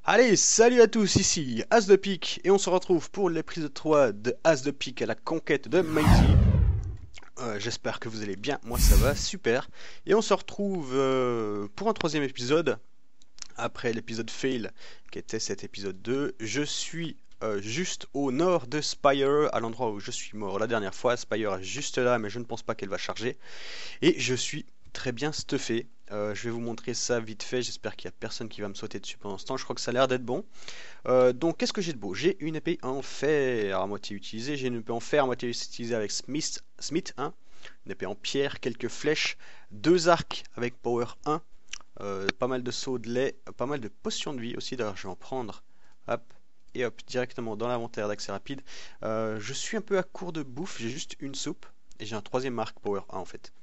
Allez, salut à tous, ici As de Pique, et on se retrouve pour l'épisode 3 de As de Pique à la conquête de Mighty. J'espère que vous allez bien, moi ça va, super. Et on se retrouve pour un troisième épisode, après l'épisode fail, qui était cet épisode 2. Je suis juste au nord de Spire, à l'endroit où je suis mort la dernière fois. Spire est juste là, mais je ne pense pas qu'elle va charger. Et je suis très bien stuffé. Je vais vous montrer ça vite fait, j'espère qu'il n'y a personne qui va me sauter dessus pendant ce temps. Je crois que ça a l'air d'être bon. Donc, qu'est-ce que j'ai de beau? J'ai une épée en fer à moitié utilisée. J'ai une épée en fer à moitié utilisée avec Smith 1. Une épée en pierre, quelques flèches, deux arcs avec Power 1. Pas mal de sauts de lait, pas mal de potions de vie aussi. D'ailleurs, je vais en prendre. Hop. Et hop, directement dans l'inventaire d'accès rapide. Je suis un peu à court de bouffe. J'ai juste une soupe. Et j'ai un troisième arc Power 1 en fait.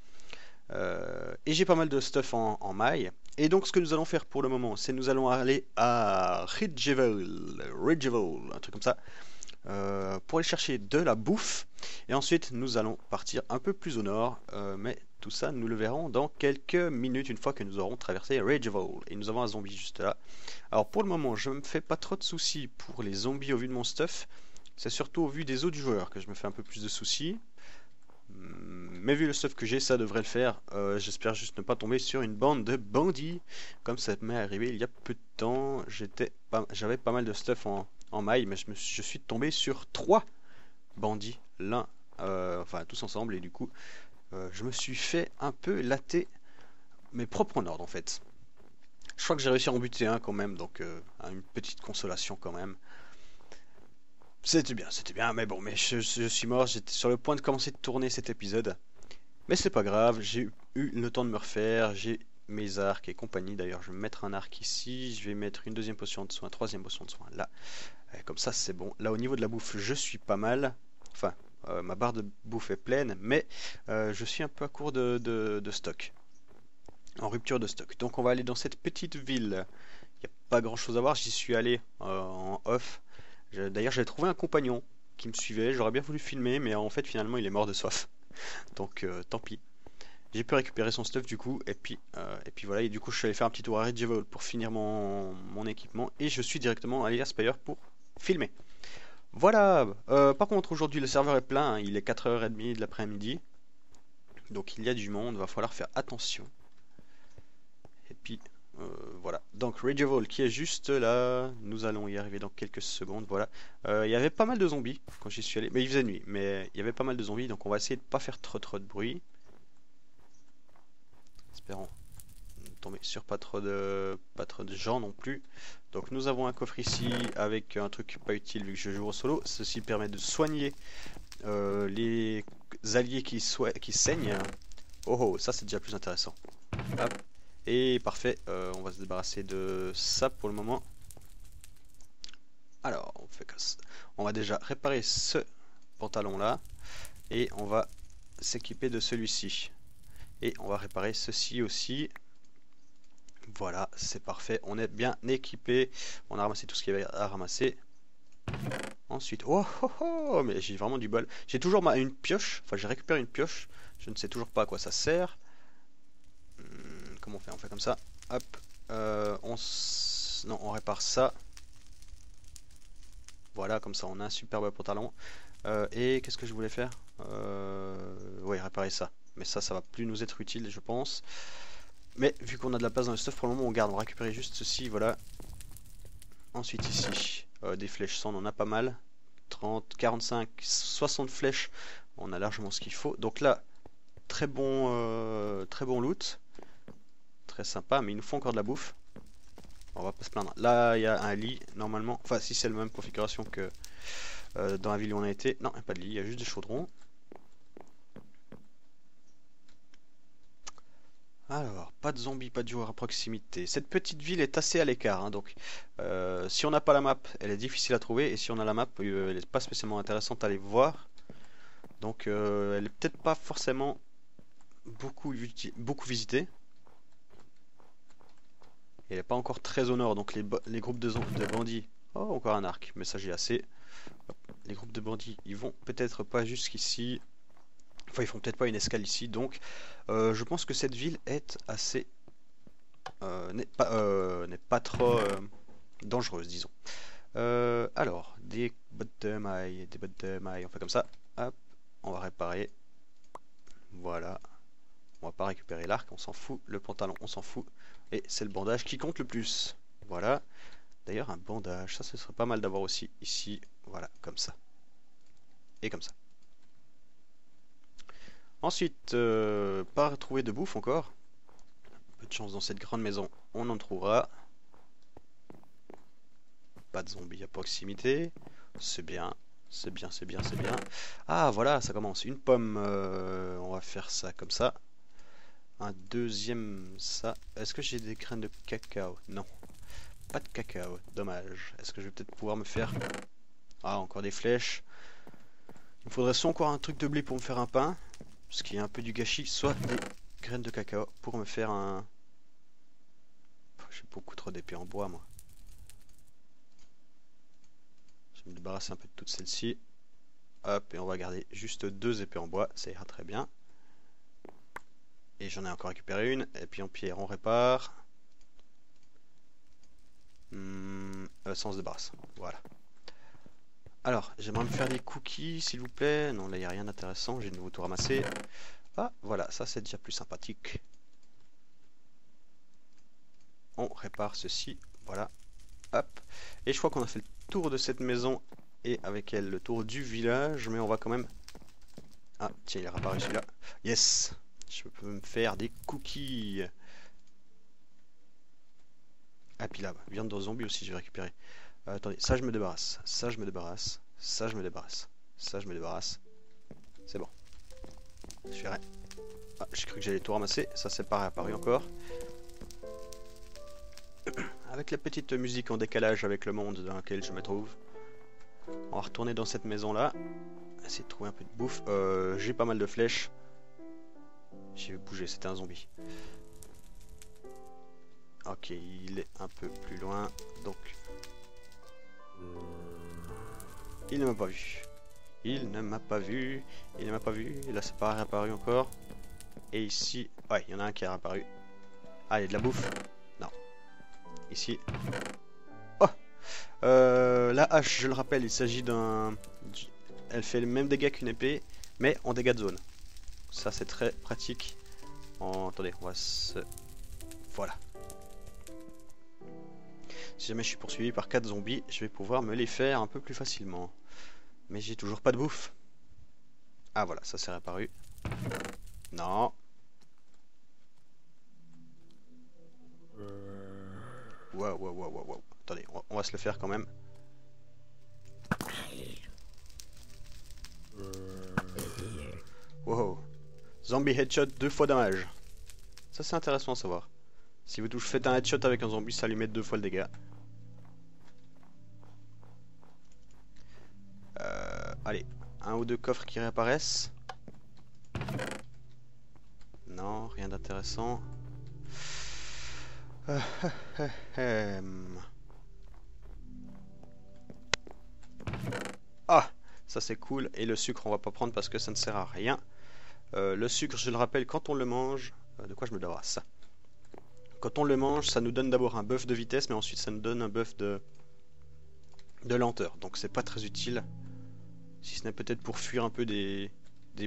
Et j'ai pas mal de stuff en maille. Et donc ce que nous allons faire pour le moment, c'est nous allons aller à Ridgeval, un truc comme ça, pour aller chercher de la bouffe. Et ensuite nous allons partir un peu plus au nord, mais tout ça nous le verrons dans quelques minutes une fois que nous aurons traversé Ridgeval. Et nous avons un zombie juste là. Alors pour le moment, je me fais pas trop de soucis pour les zombies au vu de mon stuff. C'est surtout au vu des autres joueurs que je me fais un peu plus de soucis. Mais vu le stuff que j'ai, ça devrait le faire. J'espère juste ne pas tomber sur une bande de bandits, comme ça m'est arrivé il y a peu de temps. J'avais pas mal de stuff en maille, mais je suis tombé sur trois bandits, enfin tous ensemble, et du coup, je me suis fait un peu latter mes propres ordres en fait. Je crois que j'ai réussi à en buter un quand même, donc une petite consolation quand même. C'était bien, mais bon, mais je suis mort, j'étais sur le point de commencer de tourner cet épisode. Mais c'est pas grave, j'ai eu le temps de me refaire, j'ai mes arcs et compagnie. D'ailleurs, je vais mettre un arc ici, je vais mettre une deuxième potion de soin, troisième potion de soin là. Comme ça, c'est bon. Là, au niveau de la bouffe, je suis pas mal. Enfin, ma barre de bouffe est pleine, mais je suis un peu à court de stock. En rupture de stock. Donc, on va aller dans cette petite ville. Il n'y a pas grand chose à voir, j'y suis allé en off. D'ailleurs, j'avais trouvé un compagnon qui me suivait. J'aurais bien voulu filmer, mais en fait, finalement, il est mort de soif. Donc, tant pis. J'ai pu récupérer son stuff du coup, et puis voilà, et du coup je suis allé faire un petit tour à Ridgeval pour finir mon équipement, et je suis directement allé à Spire pour filmer. Voilà, par contre aujourd'hui le serveur est plein, hein, il est 4h30 de l'après-midi, donc il y a du monde, va falloir faire attention. Et puis euh, voilà, donc Ridgeval qui est juste là, nous allons y arriver dans quelques secondes, voilà. Il y avait pas mal de zombies quand j'y suis allé, mais il faisait nuit, mais il y avait pas mal de zombies, donc on va essayer de pas faire trop de bruit. Espérons tomber sur pas trop de gens non plus. Donc nous avons un coffre ici avec un truc pas utile vu que je joue au solo. Ceci permet de soigner les alliés qui saignent. Oh oh, ça c'est déjà plus intéressant. Hop. Et parfait, on va se débarrasser de ça pour le moment. Alors, on va déjà réparer ce pantalon là et on va s'équiper de celui-ci. Et on va réparer ceci aussi. Voilà, c'est parfait. On est bien équipé. On a ramassé tout ce qu'il y avait à ramasser. Ensuite, oh oh oh, mais j'ai vraiment du bol. J'ai toujours une pioche. Enfin, j'ai récupéré une pioche. Je ne sais toujours pas à quoi ça sert. Comment on fait? On fait comme ça. Hop. Non, on répare ça. Voilà, comme ça, on a un superbe pantalon. Et qu'est-ce que je voulais faire? Oui, réparer ça. Mais ça va plus nous être utile, je pense. Mais vu qu'on a de la place dans le stuff, pour le moment on garde, on va récupérer juste ceci, voilà. Ensuite ici, des flèches, ça on en a pas mal. 30, 45, 60 flèches, on a largement ce qu'il faut. Donc là, très bon loot. Très sympa, mais il nous faut encore de la bouffe. On va pas se plaindre. Là, il y a un lit, normalement. Enfin, si c'est la même configuration que dans la ville où on a été. Non, il n'y a pas de lit, il y a juste des chaudrons. Alors, pas de zombies, pas de joueurs à proximité. Cette petite ville est assez à l'écart, hein, donc si on n'a pas la map, elle est difficile à trouver, et si on a la map, elle n'est pas spécialement intéressante à aller voir. Donc elle est peut-être pas forcément beaucoup visitée. Et elle n'est pas encore très au nord, donc les groupes de bandits... Oh, encore un arc, mais ça j'ai assez. Hop. Les groupes de bandits, ils vont peut-être pas jusqu'ici. Enfin, ils font peut-être pas une escale ici, donc je pense que cette ville est assez... n'est pas trop... dangereuse, disons. Alors, des bottes de maille, on fait comme ça. Hop, on va réparer. Voilà. On va pas récupérer l'arc, on s'en fout. Le pantalon, on s'en fout. Et c'est le bandage qui compte le plus. Voilà. D'ailleurs, un bandage, ça ce serait pas mal d'avoir aussi ici. Voilà, comme ça. Et comme ça. Ensuite, pas retrouver de bouffe encore. Peu de chance dans cette grande maison, on en trouvera. Pas de zombies à proximité. C'est bien, c'est bien, c'est bien, c'est bien. Ah voilà, ça commence. Une pomme, on va faire ça comme ça. Un deuxième, ça. Est-ce que j'ai des graines de cacao? Non. Pas de cacao, dommage. Est-ce que je vais peut-être pouvoir me faire... Ah, encore des flèches. Il me faudrait soit encore un truc de blé pour me faire un pain, ce qui est un peu du gâchis, soit des graines de cacao pour me faire un... J'ai beaucoup trop d'épées en bois, moi. Je vais me débarrasser un peu de toutes celles-ci. Hop, et on va garder juste 2 épées en bois, ça ira très bien. Et j'en ai encore récupéré une, et puis en pierre on répare. Ça on se débarrasse, voilà. Alors, j'aimerais me faire des cookies s'il vous plaît. Non, là il n'y a rien d'intéressant, j'ai de nouveau tout ramassé. Ah, voilà, ça c'est déjà plus sympathique. On répare ceci, voilà. Hop, et je crois qu'on a fait le tour de cette maison et avec elle le tour du village, mais on va quand même... Ah, tiens, il est réapparu celui-là. Yes! Je peux me faire des cookies. Ah, puis là, viande de zombie aussi, je vais récupérer. Attendez, ça je me débarrasse. Ça je me débarrasse. Ça je me débarrasse. Ça je me débarrasse. C'est bon. Je ferai. Ah, j'ai cru que j'allais tout ramasser. Ça c'est pas réapparu encore. Avec la petite musique en décalage avec le monde dans lequel je me trouve. On va retourner dans cette maison là. Essayer de trouver un peu de bouffe. J'ai pas mal de flèches. J'ai bougé, c'était un zombie. Ok, il est un peu plus loin, donc... Il ne m'a pas vu. Il ne m'a pas vu. Il ne m'a pas vu. Et là, c'est pas réapparu encore. Et ici... Ouais, il y en a un qui est réapparu. Ah, il y a de la bouffe. Non. Ici. Oh, la hache, je le rappelle, il s'agit d'un... Elle fait le même dégât qu'une épée, mais en dégâts de zone. Ça c'est très pratique. Attendez, on va se... Voilà. Si jamais je suis poursuivi par 4 zombies, je vais pouvoir me les faire un peu plus facilement. Mais j'ai toujours pas de bouffe. Ah voilà, ça s'est réapparu. Non. Wow. Attendez, on va se le faire quand même. Wow. Zombie headshot 2 fois dommage. Ça c'est intéressant à savoir. Si vous faites un headshot avec un zombie, ça lui met 2 fois le dégât. Allez, 1 ou 2 coffres qui réapparaissent. Non, rien d'intéressant. Ah, ça c'est cool. Et le sucre on va pas prendre parce que ça ne sert à rien. Le sucre, je le rappelle, quand on le mange... de quoi je me débarrasse? Quand on le mange, ça nous donne d'abord un buff de vitesse, mais ensuite ça nous donne un buff de lenteur. Donc c'est pas très utile. Si ce n'est peut-être pour fuir un peu des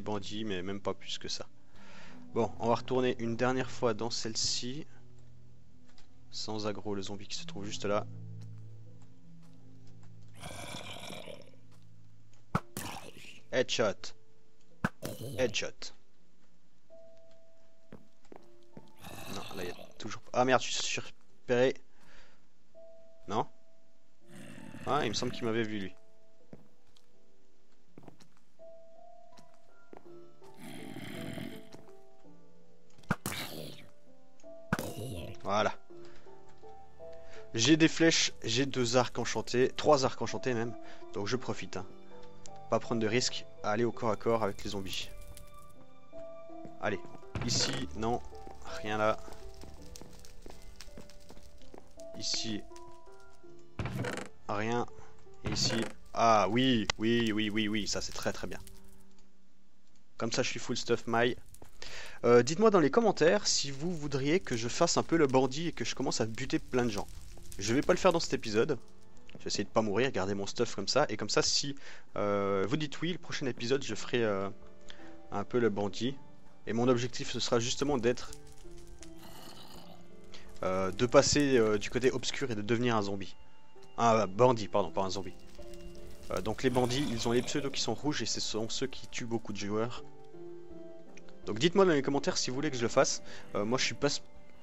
bandits, mais même pas plus que ça. Bon, on va retourner une dernière fois dans celle-ci. Sans aggro, le zombie qui se trouve juste là. Headshot. Headshot. Non, là il y a toujours pas... Ah merde, je suis repéré. Non? Ah, il me semble qu'il m'avait vu lui. Voilà. J'ai des flèches, j'ai 2 arcs enchantés, 3 arcs enchantés même, donc je profite. Hein. Pas prendre de risque à aller au corps à corps avec les zombies. Allez, ici, non, rien là. Ici, rien. Et ici, ah oui, ça c'est très très bien. Comme ça je suis full stuff maille. Dites-moi dans les commentaires si vous voudriez que je fasse un peu le bandit et que je commence à buter plein de gens. Je vais pas le faire dans cet épisode. Je vais essayer de pas mourir, garder mon stuff comme ça. Et comme ça, si vous dites oui, le prochain épisode, je ferai un peu le bandit. Et mon objectif, ce sera justement d'être... de passer du côté obscur et de devenir un zombie. Un bandit, pardon, pas un zombie. Donc les bandits, ils ont les pseudos qui sont rouges et ce sont ceux qui tuent beaucoup de joueurs. Donc dites-moi dans les commentaires si vous voulez que je le fasse. Moi je suis pas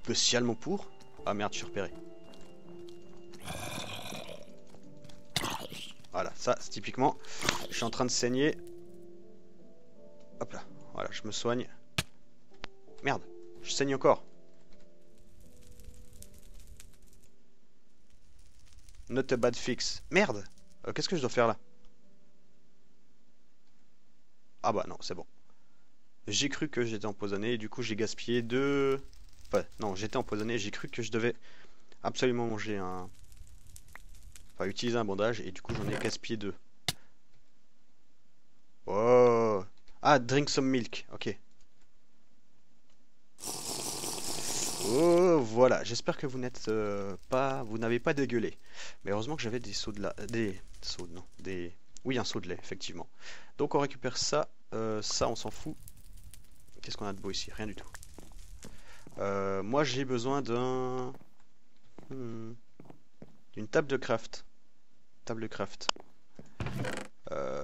spécialement pour. Ah merde, je suis repéré. Voilà, ça c'est typiquement. Je suis en train de saigner. Hop là, voilà, je me soigne. Merde, je saigne encore. Not a bad fix. Merde, qu'est-ce que je dois faire là? Ah bah non, c'est bon. J'ai cru que j'étais empoisonné et du coup j'ai gaspillé deux... Ouais, non, j'étais empoisonné, j'ai cru que je devais absolument manger un... Enfin, utiliser un bandage et du coup j'en ai gaspillé deux. Oh. Ah, drink some milk, ok. Oh, voilà, j'espère que vous n'êtes pas... Vous n'avez pas dégueulé. Mais heureusement que j'avais des seaux de la... Des seaux, non, des... Oui, un seau de lait, effectivement. Donc on récupère ça, ça on s'en fout. Qu'est-ce qu'on a de beau ici? Rien du tout. Moi j'ai besoin d'un... d'une table de craft. Table de craft.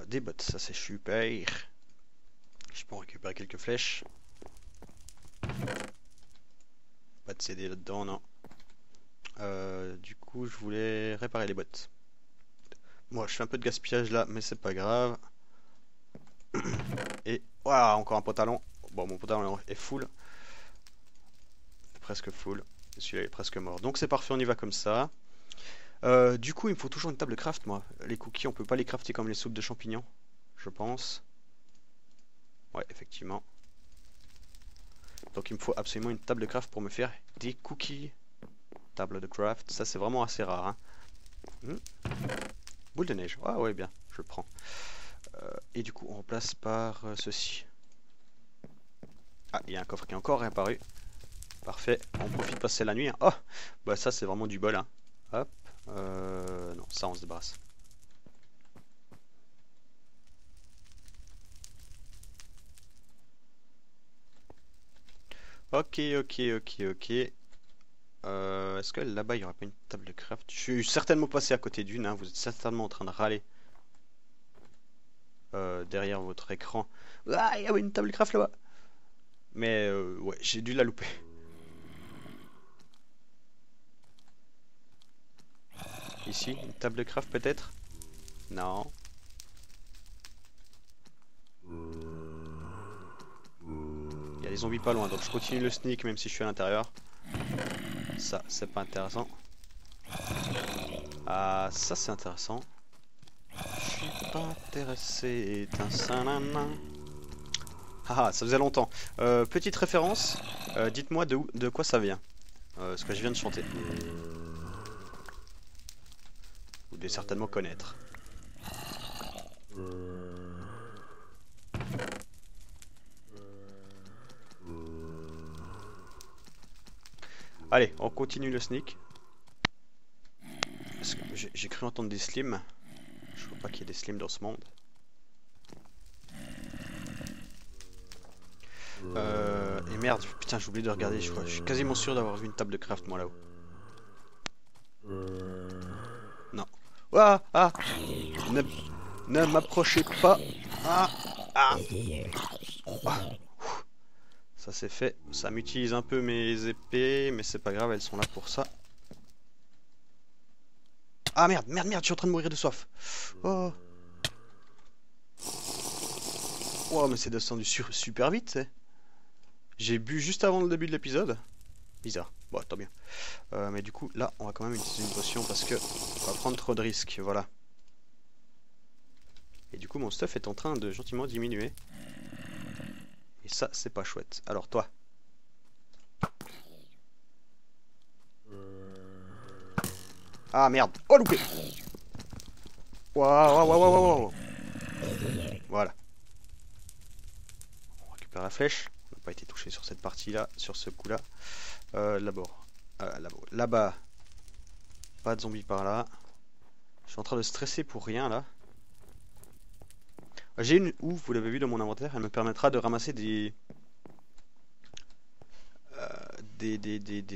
Des bottes, ça c'est super. Je peux en récupérer quelques flèches. Pas de CD là-dedans, non. Du coup je voulais réparer les bottes. Moi je fais un peu de gaspillage là, mais c'est pas grave. Et voilà, encore un pantalon. Bon, mon pantalon est full. Presque full. Celui-là est presque mort. Donc c'est parfait, on y va comme ça. Du coup, il me faut toujours une table de craft, moi. Les cookies, on peut pas les crafter comme les soupes de champignons, je pense. Ouais, effectivement. Donc il me faut absolument une table de craft pour me faire des cookies. Table de craft, ça c'est vraiment assez rare. Hein. Boule de neige. Ah ouais, bien, je le prends. Et du coup, on remplace par ceci. Ah, il y a un coffre qui est encore réapparu. Parfait, on profite de passer la nuit. Hein. Oh, bah ça c'est vraiment du bol. Hein. Hop, non, ça on se débarrasse. Ok. Est-ce que là-bas il n'y aurait pas une table de craft? Je suis certainement passé à côté d'une, hein. Vous êtes certainement en train de râler derrière votre écran. Ah, il y avait une table de craft là-bas. Mais ouais, j'ai dû la louper. Ici, une table de craft peut-être? Non. Il y a des zombies pas loin, donc je continue le sneak même si je suis à l'intérieur. Ça, c'est pas intéressant. Ah, ça c'est intéressant. Je suis pas intéressé. Ah, ça faisait longtemps. Petite référence, dites-moi de quoi ça vient. Ce que je viens de chanter. Vous devez certainement connaître. Allez, on continue le sneak. J'ai cru entendre des slims. Je crois pas qu'il y ait des slims dans ce monde. Et merde, putain, j'ai oublié de regarder. Je suis quasiment sûr d'avoir vu une table de craft moi là-haut. Non. Ah, ah. Ne m'approchez pas. Ah, ah. Ah. Ça c'est fait. Ça m'utilise un peu mes épées, mais c'est pas grave, elles sont là pour ça. Ah merde, je suis en train de mourir de soif. Oh. Oh, mais c'est descendu super vite, c'est. J'ai bu juste avant le début de l'épisode. Bizarre. Bon, tant bien. Mais du coup, là, on va quand même utiliser une potion parce que on va prendre trop de risques. Voilà. Et du coup, mon stuff est en train de gentiment diminuer. Et ça, c'est pas chouette. Alors, toi. Ah merde. Oh, loupé. Waouh. Voilà. On récupère la flèche. On n'a pas été touché sur cette partie-là, sur ce coup-là. Là-bas. Pas de zombies par là. Je suis en train de stresser pour rien là. J'ai une houe, vous l'avez vu dans mon inventaire, elle me permettra de ramasser des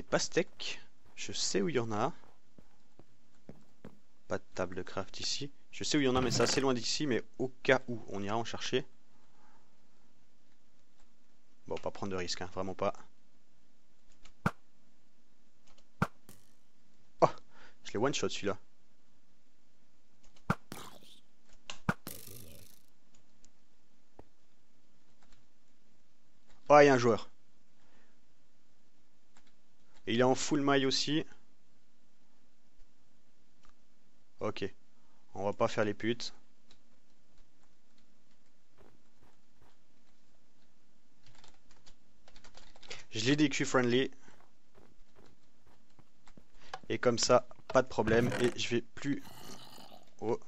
pastèques. Je sais où il y en a. Pas de table de craft ici. Je sais où il y en a, mais c'est assez loin d'ici. Mais au cas où, on ira en chercher. Bon, pas prendre de risque, hein, vraiment pas. Oh, je l'ai one shot celui-là. Oh, il y a un joueur. Et il est en full maille aussi. Ok. On va pas faire les putes. Je l'ai dit Q-friendly. Et comme ça, pas de problème. Et je vais plus... Oh.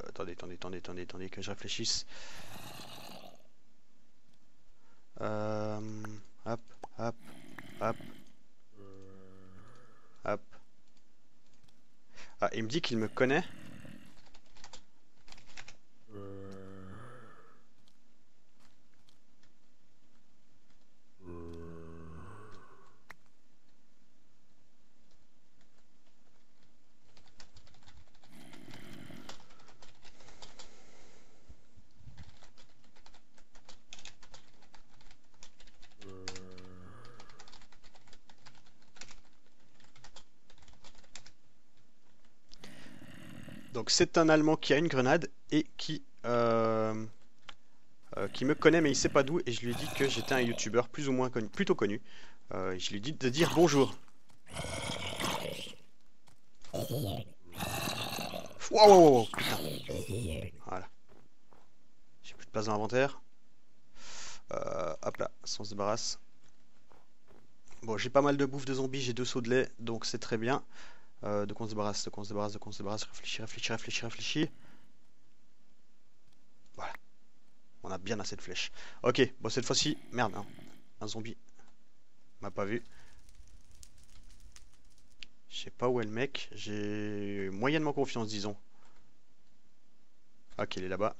Attendez, que je réfléchisse. Hop, hop, hop. Hop. Ah, il me dit qu'il me connaît. Donc c'est un Allemand qui a une grenade et qui me connaît mais il sait pas d'où et je lui ai dit que j'étais un youtubeur plus ou moins connu, plutôt connu. Je lui ai dit de dire bonjour. Wow, putain. Voilà. J'ai plus de place dans l'inventaire. Hop là, on se débarrasse. Bon, j'ai pas mal de bouffe de zombies, j'ai 2 seaux de lait, donc c'est très bien. De quoi on se débarrasse, réfléchis. Voilà. On a bien assez de flèches. Ok, bon cette fois-ci, merde, hein. Un zombie m'a pas vu. Je sais pas où est le mec, j'ai moyennement confiance, disons. Ok, il est là-bas.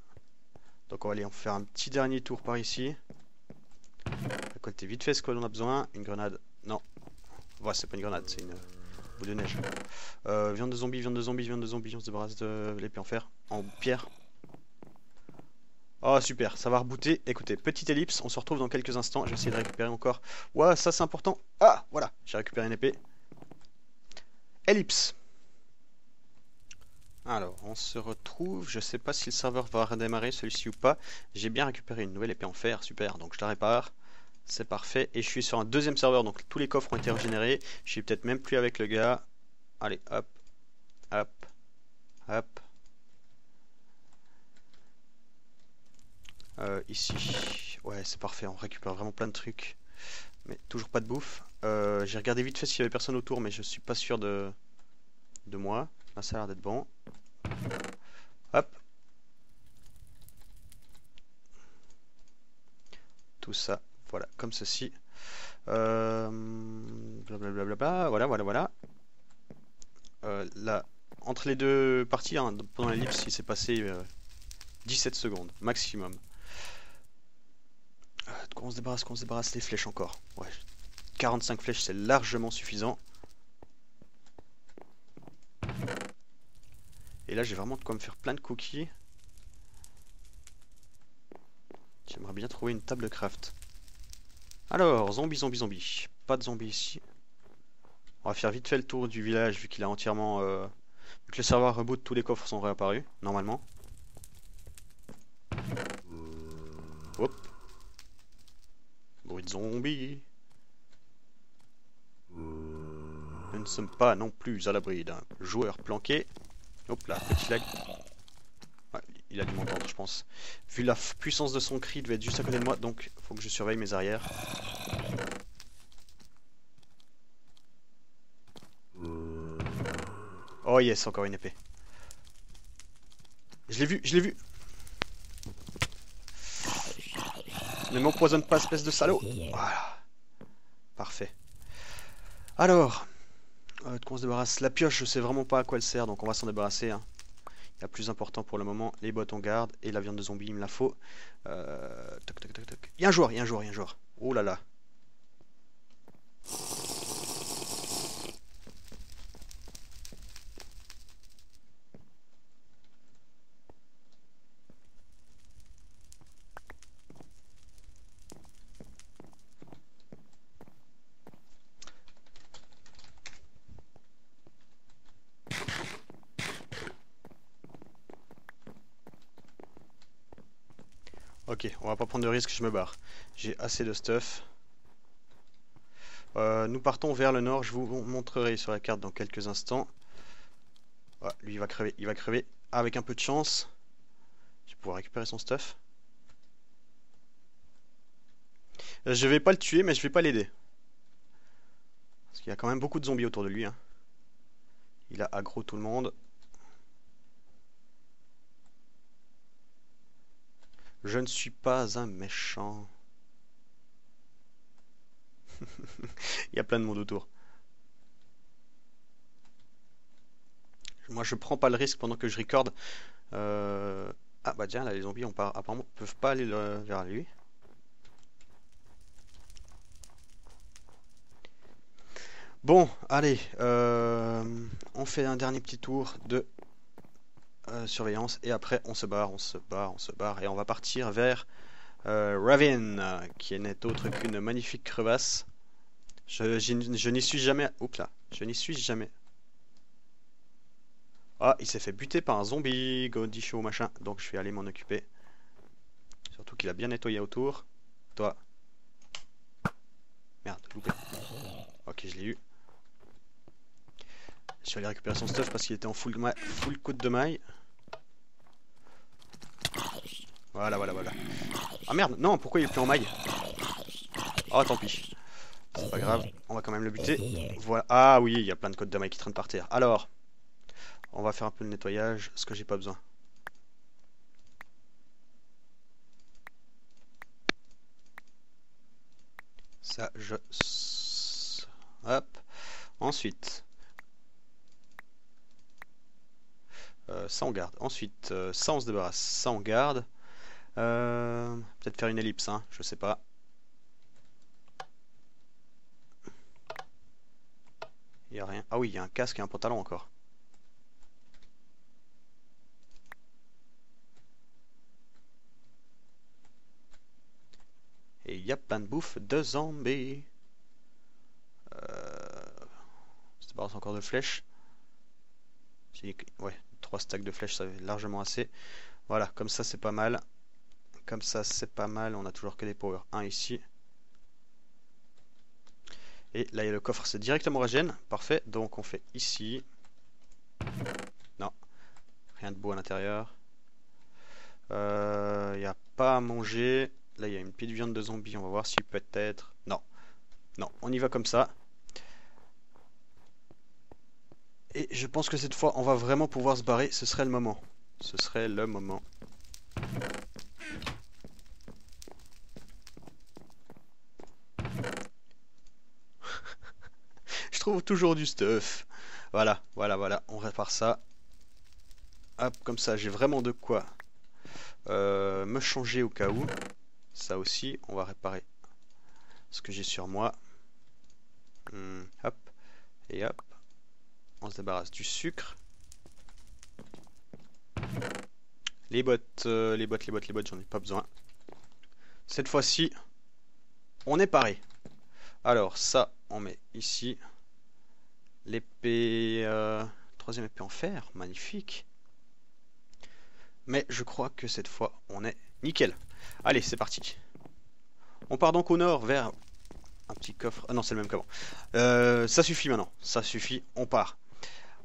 Donc on va aller en faire un petit dernier tour par ici. Récolter vite fait ce qu'on a besoin. Une grenade, non. Ouais, c'est pas une grenade, c'est une boule de neige. Viande de zombie, on se débarrasse de l'épée en fer, en pierre. Oh super, ça va rebooter. Écoutez, petite ellipse, on se retrouve dans quelques instants. Je vais essayer de récupérer encore. Ouah, ça c'est important. Ah, voilà, j'ai récupéré une épée. Ellipse. Alors, on se retrouve. Je sais pas si le serveur va redémarrer celui-ci ou pas. J'ai bien récupéré une nouvelle épée en fer, super, donc je la répare. C'est parfait. Et je suis sur un deuxième serveur, donc tous les coffres ont été régénérés. Je suis peut-être même plus avec le gars. Allez, hop, hop, hop. Ici, ouais, c'est parfait. On récupère vraiment plein de trucs, mais toujours pas de bouffe. J'ai regardé vite fait s'il y avait personne autour, mais je suis pas sûr de moi. Là, ça a l'air d'être bon. Hop. Tout ça, voilà, comme ceci. Blablabla, voilà. Là, entre les deux parties, hein, pendant l'ellipse, il s'est passé 17 secondes maximum. De quoi on se débarrasse, les flèches encore. Ouais, 45 flèches, c'est largement suffisant. Et là, j'ai vraiment de quoi me faire plein de cookies. J'aimerais bien trouver une table de craft. Alors, zombie. Pas de zombies ici. On va faire vite fait le tour du village, vu qu'il a entièrement... vu que le serveur reboot, tous les coffres sont réapparus, normalement. Hop. Bruit de zombies. Nous ne sommes pas non plus à l'abri d'un joueur planqué. Hop là, petit lag. Ouais, il a dû m'entendre, je pense. Vu la puissance de son cri, il devait être juste à côté de moi, donc faut que je surveille mes arrières. Oh yes, encore une épée. Je l'ai vu. Ne m'empoisonne pas, espèce de salaud. Voilà. Parfait. Alors, de quoi on se débarrasse? La pioche, je sais vraiment pas à quoi elle sert, donc on va s'en débarrasser. Hein. Il y a plus important pour le moment, les bottes on garde, et la viande de zombie, il me la faut. Toc, toc, toc, toc. Il y a un joueur, il y a un joueur, il y a un joueur. Oh là là. Ok, on va pas prendre de risque, je me barre. J'ai assez de stuff. Nous partons vers le nord, je vous montrerai sur la carte dans quelques instants. Ah, lui il va crever, il va crever. Ah, avec un peu de chance, je vais pouvoir récupérer son stuff. Je vais pas le tuer, mais je vais pas l'aider. Parce qu'il y a quand même beaucoup de zombies autour de lui. Hein. Il a aggro tout le monde. Je ne suis pas un méchant. Il y a plein de monde autour. Moi je prends pas le risque pendant que je recorde. Ah bah tiens là les zombies apparemment peuvent pas aller vers lui. Bon allez, on fait un dernier petit tour de surveillance et après on se barre, on se barre, on se barre et on va partir vers Ravine qui n'est autre qu'une magnifique crevasse. Je n'y suis jamais. Oups là, je n'y suis jamais. Ah, il s'est fait buter par un zombie, godichot machin, donc je vais aller m'en occuper. Surtout qu'il a bien nettoyé autour. Toi. Merde, loupé. Ok, je l'ai eu. Je vais aller récupérer son stuff parce qu'il était en full coude de maille. Voilà, voilà, voilà. Ah merde, non, pourquoi il est plus en maille? Oh, tant pis. C'est pas grave, on va quand même le buter. Voilà. Ah oui, il y a plein de côtes de maille qui traînent par terre. Alors, on va faire un peu de nettoyage, ce que j'ai pas besoin. Ça, je... Hop. Ensuite... ça on garde. Ensuite, ça on se débarrasse. Ça on garde. Peut-être faire une ellipse, hein, je sais pas. Il y a rien. Ah oui, il y a un casque et un pantalon encore. Et il y a plein de bouffe de zombies. On se débarrasse encore de flèches. Ouais, 3 stacks de flèches, ça va largement assez. Voilà, comme ça c'est pas mal. Comme ça c'est pas mal. On a toujours que des power 1 ici. Et là il y a le coffre, c'est directement régène. Parfait, donc on fait ici. Non, rien de beau à l'intérieur. Il n'y a pas à manger. Là il y a une petite viande de zombie, on va voir si peut-être... Non, non, on y va comme ça. Et je pense que cette fois on va vraiment pouvoir se barrer, ce serait le moment. Ce serait le moment. Je trouve toujours du stuff. Voilà, voilà, voilà, on répare ça. Hop, comme ça j'ai vraiment de quoi me changer au cas où. Ça aussi, on va réparer ce que j'ai sur moi. Hop, et hop. On se débarrasse du sucre. Les bottes, les bottes, j'en ai pas besoin. Cette fois-ci, on est paré. Alors ça, on met ici. L'épée, troisième épée en fer, magnifique. Mais je crois que cette fois, on est nickel. Allez, c'est parti. On part donc au nord vers un petit coffre. Ah non, c'est le même qu'avant. Ça suffit maintenant, ça suffit, on part.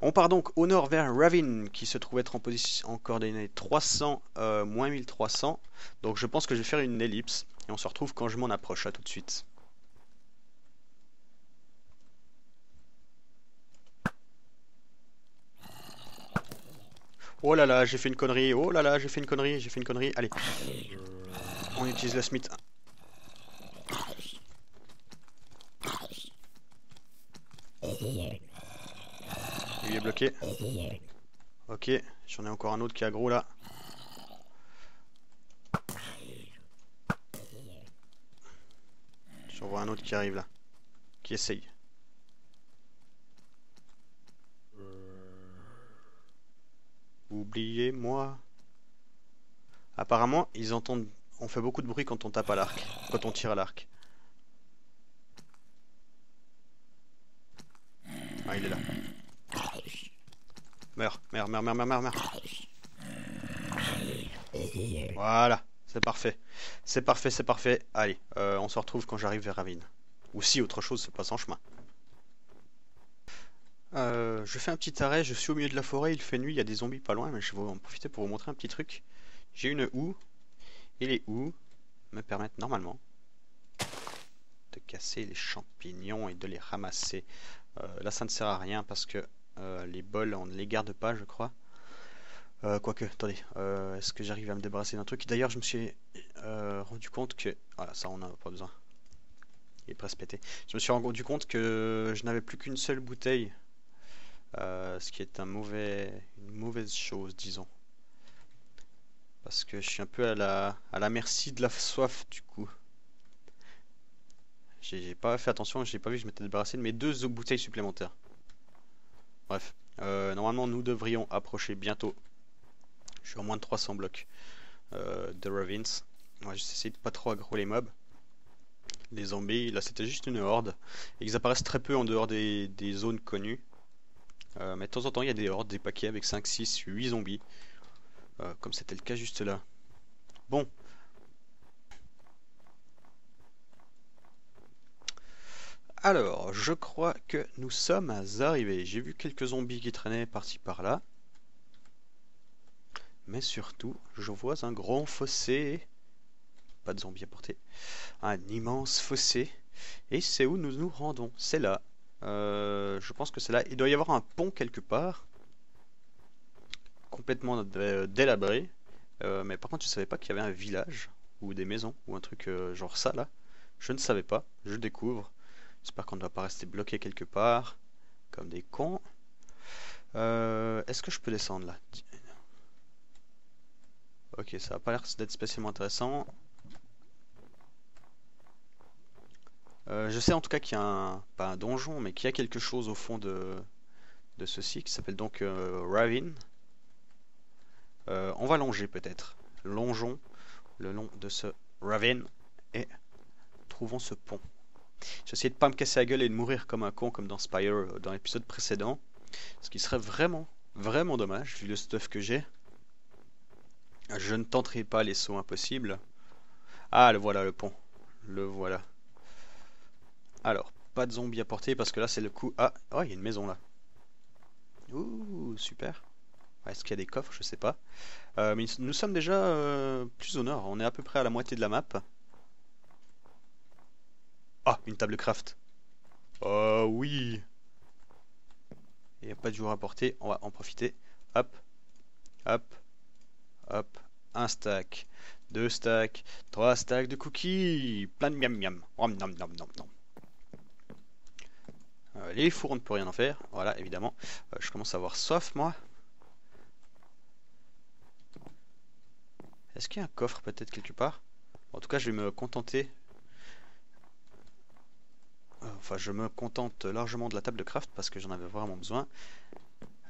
On part donc au nord vers Ravine, qui se trouve être en position en coordonnées 300, moins 1300. Donc je pense que je vais faire une ellipse. Et on se retrouve quand je m'en approche. À tout de suite. Oh là là, j'ai fait une connerie. Oh là là, j'ai fait une connerie. J'ai fait une connerie. Allez. On utilise le Smith. Il est bloqué. Ok, j'en ai encore un autre qui est aggro là. J'en vois un autre qui arrive là. Qui essaye. Oubliez-moi. Apparemment, ils entendent. On fait beaucoup de bruit quand on tape à l'arc. Quand on tire à l'arc. Ah, il est là. Meurs, meurs, meurs, meurs, meurs, meurs, meurs. Voilà, c'est parfait. C'est parfait, c'est parfait. Allez, on se retrouve quand j'arrive vers Ravine. Ou si autre chose se passe en chemin. Je fais un petit arrêt, je suis au milieu de la forêt, il fait nuit, il y a des zombies pas loin, mais je vais en profiter pour vous montrer un petit truc. J'ai une houe, et les houes me permettent normalement de casser les champignons et de les ramasser. Là ça ne sert à rien parce que les bols on ne les garde pas je crois. Quoique, attendez, est-ce que j'arrive à me débarrasser d'un truc? D'ailleurs je me suis rendu compte que... Voilà, ça on n'a pas besoin. Il est presque pété. Je me suis rendu compte que je n'avais plus qu'une seule bouteille. Ce qui est une mauvaise chose, disons. Parce que je suis un peu à la merci de la soif du coup. J'ai pas fait attention, j'ai pas vu que je m'étais débarrassé de mes deux bouteilles supplémentaires. Bref, normalement nous devrions approcher bientôt. Je suis à moins de 300 blocs de Ravines. Moi j'essaie de pas trop aggro les mobs. Les zombies, là c'était juste une horde. Et ils apparaissent très peu en dehors des zones connues. Mais de temps en temps il y a des hordes, des paquets avec 5, 6, 8 zombies. Comme c'était le cas juste là. Bon. Alors, je crois que nous sommes arrivés. J'ai vu quelques zombies qui traînaient par-ci par-là. Mais surtout, je vois un grand fossé. Pas de zombies à portée. Un immense fossé. Et c'est où nous nous rendons. C'est là. Je pense que c'est là. Il doit y avoir un pont quelque part. Complètement délabré. Mais par contre, je savais pas qu'il y avait un village. Ou des maisons. Ou un truc genre ça là. Je ne savais pas. Je découvre. J'espère qu'on ne va pas rester bloqué quelque part. Comme des cons. Est-ce que je peux descendre là? Ok, ça a pas l'air d'être spécialement intéressant. Je sais en tout cas qu'il y a un... pas un donjon, mais qu'il y a quelque chose au fond de ceci qui s'appelle donc Ravine. On va longer peut-être. Longeons le long de ce Ravine et trouvons ce pont. J'ai essayé de pas me casser la gueule et de mourir comme un con comme dans Spire dans l'épisode précédent. Ce qui serait vraiment, vraiment dommage vu le stuff que j'ai. Je ne tenterai pas les sauts impossibles. Ah, le voilà le pont. Le voilà. Alors, pas de zombies à porter parce que là c'est le coup. Ah, oh, il y a une maison là. Ouh, super. Est-ce qu'il y a des coffres? Je sais pas. Mais nous sommes déjà plus au nord. On est à peu près à la moitié de la map. Ah, une table craft. Oh oui. Il n'y a pas de jour à porter. On va en profiter. Hop, hop, hop. Un stack, deux stacks, trois stacks de cookies. Plein de miam miam. Nom, nom, nom, nom, nom. Les fours, on ne peut rien en faire. Voilà, évidemment. Je commence à avoir soif, moi. Est-ce qu'il y a un coffre peut-être quelque part? En tout cas, je vais me contenter. Enfin, je me contente largement de la table de craft parce que j'en avais vraiment besoin.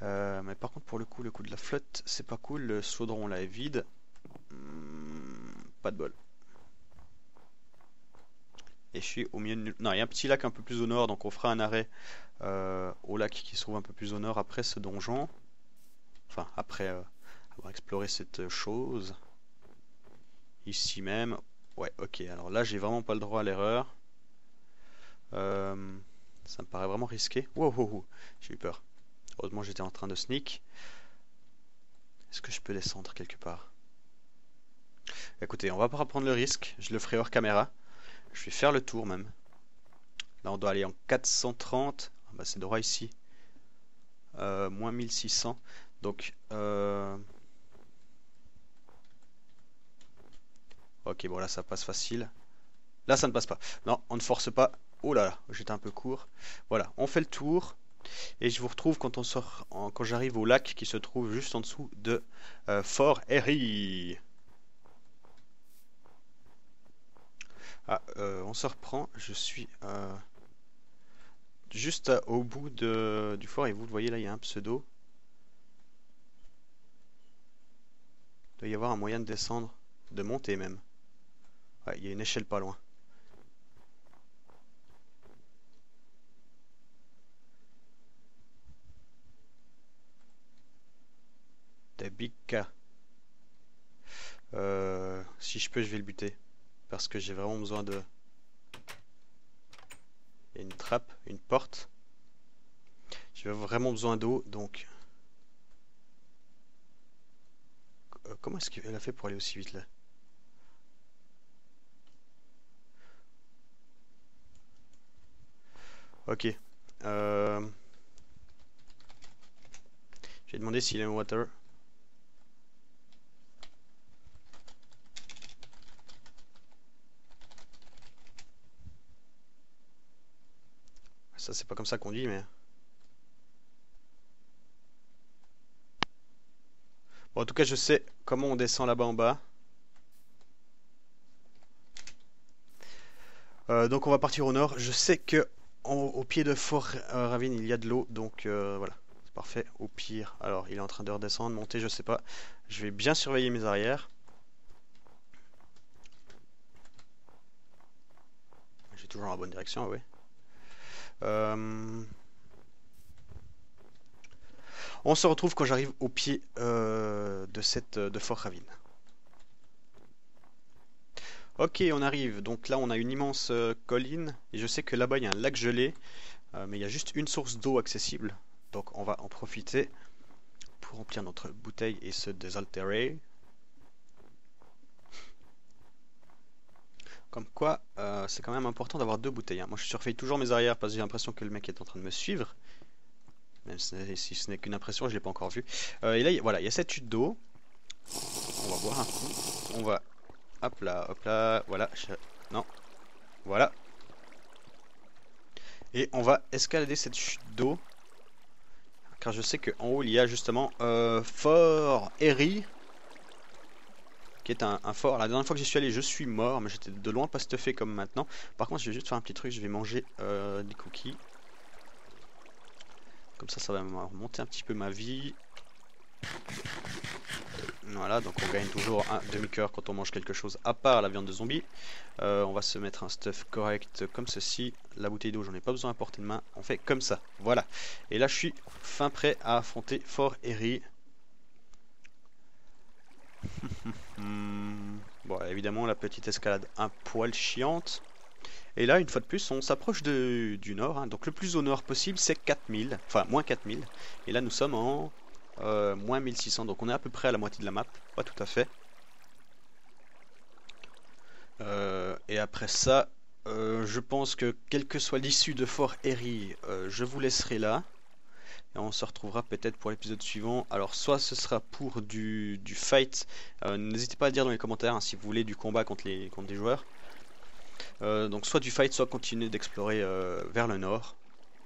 Mais par contre, pour le coup de la flotte, c'est pas cool. Le chaudron là est vide. Pas de bol. Et je suis au milieu de... Non, il y a un petit lac un peu plus au nord, donc on fera un arrêt au lac qui se trouve un peu plus au nord après ce donjon. Enfin, après avoir exploré cette chose. Ici même. Ouais, ok. Alors là, j'ai vraiment pas le droit à l'erreur. Ça me paraît vraiment risqué. Wow, wow, wow. J'ai eu peur. Heureusement, j'étais en train de sneak. Est-ce que je peux descendre quelque part? Écoutez, on va pas prendre le risque. Je le ferai hors caméra. Je vais faire le tour même. Là, on doit aller en 430. Ah bah, c'est droit ici. Moins 1600. Donc, ok, bon là, ça passe facile. Là, ça ne passe pas. Non, on ne force pas. Oh là là, j'étais un peu court. Voilà, on fait le tour. Et je vous retrouve quand on sort, quand j'arrive au lac qui se trouve juste en dessous de Fort Erie. Ah, on se reprend. Je suis juste au bout du fort et vous le voyez là, il y a un pseudo. Il doit y avoir un moyen de descendre, de monter même. Ouais, il y a une échelle pas loin. Des big K. Si je peux, je vais le buter. Parce que j'ai vraiment besoin de... Il y a une trappe, une porte. J'ai vraiment besoin d'eau, donc... comment est-ce qu'elle a fait pour aller aussi vite là? Ok. J'ai demandé s'il est en water. Ça, c'est pas comme ça qu'on dit, mais... Bon, en tout cas, je sais comment on descend là-bas en bas. Donc on va partir au nord. Je sais que au pied de Fort Ravine, il y a de l'eau, donc voilà. C'est parfait. Au pire, alors il est en train de redescendre, monter, je sais pas. Je vais bien surveiller mes arrières. J'ai toujours la bonne direction, oui. On se retrouve quand j'arrive au pied de Fort Ravine. Ok, on arrive. Donc là, on a une immense colline. Et je sais que là-bas, il y a un lac gelé. Mais il y a juste une source d'eau accessible. Donc on va en profiter pour remplir notre bouteille et se désaltérer. Comme quoi, c'est quand même important d'avoir deux bouteilles, hein. Moi, je surveille toujours mes arrières parce que j'ai l'impression que le mec est en train de me suivre. Même si ce n'est qu'une impression, je ne l'ai pas encore vu. Et là, voilà, il y a cette chute d'eau. On va boire un coup. On va... Hop là, voilà. Non, voilà. Et on va escalader cette chute d'eau. Car je sais qu'en haut, il y a justement Fort Erie. Qui est un fort. La dernière fois que j'y suis allé, je suis mort, mais j'étais de loin pas stuffé comme maintenant. Par contre, je vais juste faire un petit truc, je vais manger des cookies. Comme ça va me remonter un petit peu ma vie. Voilà, donc on gagne toujours un demi-cœur quand on mange quelque chose à part la viande de zombie. On va se mettre un stuff correct comme ceci. La bouteille d'eau, j'en ai pas besoin à portée de main. On fait comme ça, voilà. Et là, je suis fin prêt à affronter Fort Erie. Bon, évidemment, la petite escalade un poil chiante. Et là, une fois de plus, on s'approche du nord, hein. Donc le plus au nord possible, c'est 4000, enfin moins 4000. Et là, nous sommes en moins 1600, donc on est à peu près à la moitié de la map, pas tout à fait. Et après ça, je pense que quelle que soit l'issue de Fort Erie, je vous laisserai là. Et on se retrouvera peut-être pour l'épisode suivant. Alors soit ce sera pour du fight, n'hésitez pas à le dire dans les commentaires, hein, si vous voulez du combat contre des joueurs. Donc soit du fight, soit continuer d'explorer vers le nord.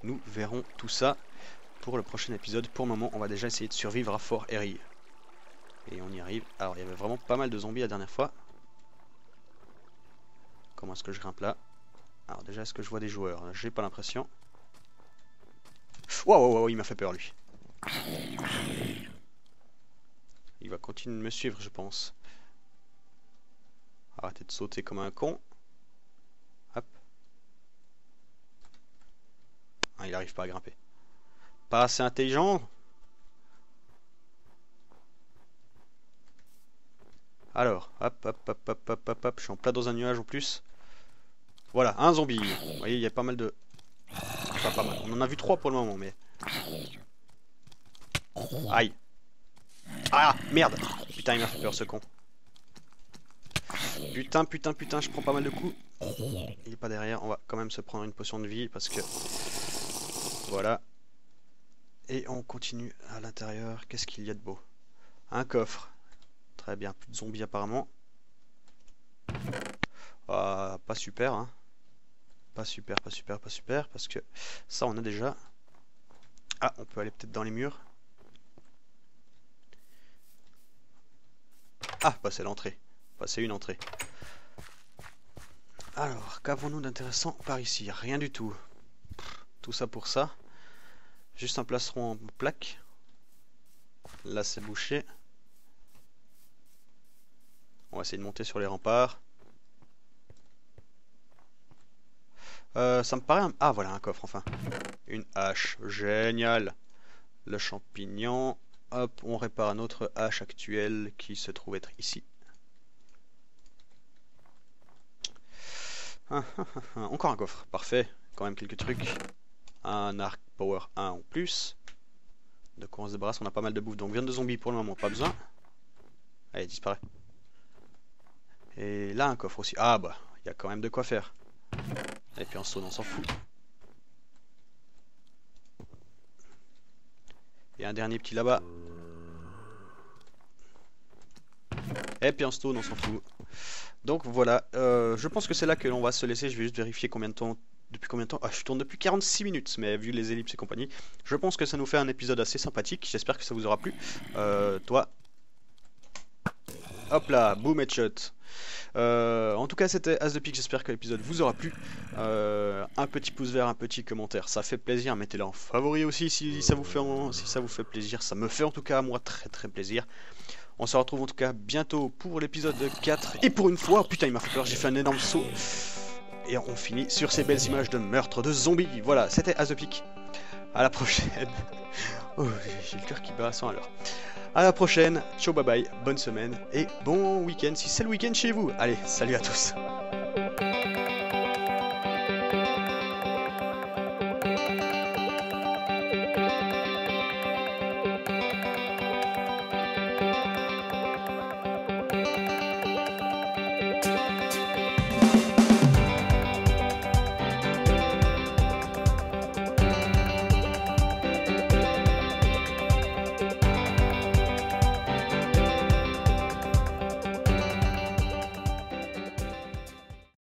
Nous verrons tout ça pour le prochain épisode. Pour le moment, on va déjà essayer de survivre à Fort Erie. Et on y arrive. Alors, il y avait vraiment pas mal de zombies la dernière fois. Comment est-ce que je grimpe là? Alors déjà, est-ce que je vois des joueurs? J'ai pas l'impression. Waouh, il m'a fait peur lui. Il va continuer de me suivre, je pense. Arrêtez de sauter comme un con. Hop. Ah, il arrive pas à grimper. Pas assez intelligent. Alors, hop, je suis en plein dans un nuage en plus. Voilà, un zombie. Vous voyez, il y a pas mal de... Enfin, pas mal. On en a vu 3 pour le moment, mais... Aïe. Ah, merde. Putain, il m'a fait peur, ce con. Putain, je prends pas mal de coups. Il est pas derrière, on va quand même se prendre une potion de vie, parce que... Voilà. Et on continue à l'intérieur. Qu'est-ce qu'il y a de beau? Un coffre. Très bien, plus de zombies apparemment. Ah, pas super, hein. Pas super, pas super, pas super, parce que ça on a déjà. Ah, on peut aller peut-être dans les murs. Ah, bah c'est l'entrée. Bah c'est une entrée. Alors, qu'avons-nous d'intéressant par ici? Rien du tout. Tout ça pour ça. Juste un plastron en plaque. Là c'est bouché. On va essayer de monter sur les remparts. Ça me paraît un... Ah voilà un coffre enfin. Une hache. Génial. Le champignon. Hop, on répare notre hache actuelle qui se trouve être ici. Encore un coffre. Parfait. Quand même quelques trucs. Un arc power 1 en plus. De quoi on se débarrasse? On a pas mal de bouffe. Donc viande de zombies pour le moment, pas besoin. Allez, disparaît. Et là un coffre aussi. Ah bah, il y a quand même de quoi faire. Et puis en stone on s'en fout. Et un dernier petit là-bas. Et puis en stone on s'en fout. Donc voilà, je pense que c'est là que l'on va se laisser. Je vais juste vérifier combien de temps. Depuis combien de temps? Ah, je tourne depuis 46 minutes, mais vu les ellipses et compagnie, je pense que ça nous fait un épisode assez sympathique. J'espère que ça vous aura plu. Toi. Hop là, boom headshot. En tout cas, c'était As the Peak. J'espère que l'épisode vous aura plu. Un petit pouce vert, un petit commentaire, ça fait plaisir. Mettez-le en favori aussi si ça vous fait plaisir. Ça me fait en tout cas à moi très très plaisir. On se retrouve en tout cas bientôt pour l'épisode 4. Et pour une fois, oh, putain, il m'a fait peur. J'ai fait un énorme saut. Et on finit sur ces belles images de meurtre de zombies. Voilà, c'était As the Peak. À la prochaine. Oh, j'ai le cœur qui bat à 100 à l'heure. À la prochaine, ciao bye bye, bonne semaine et bon week-end si c'est le week-end chez vous. Allez, salut à tous.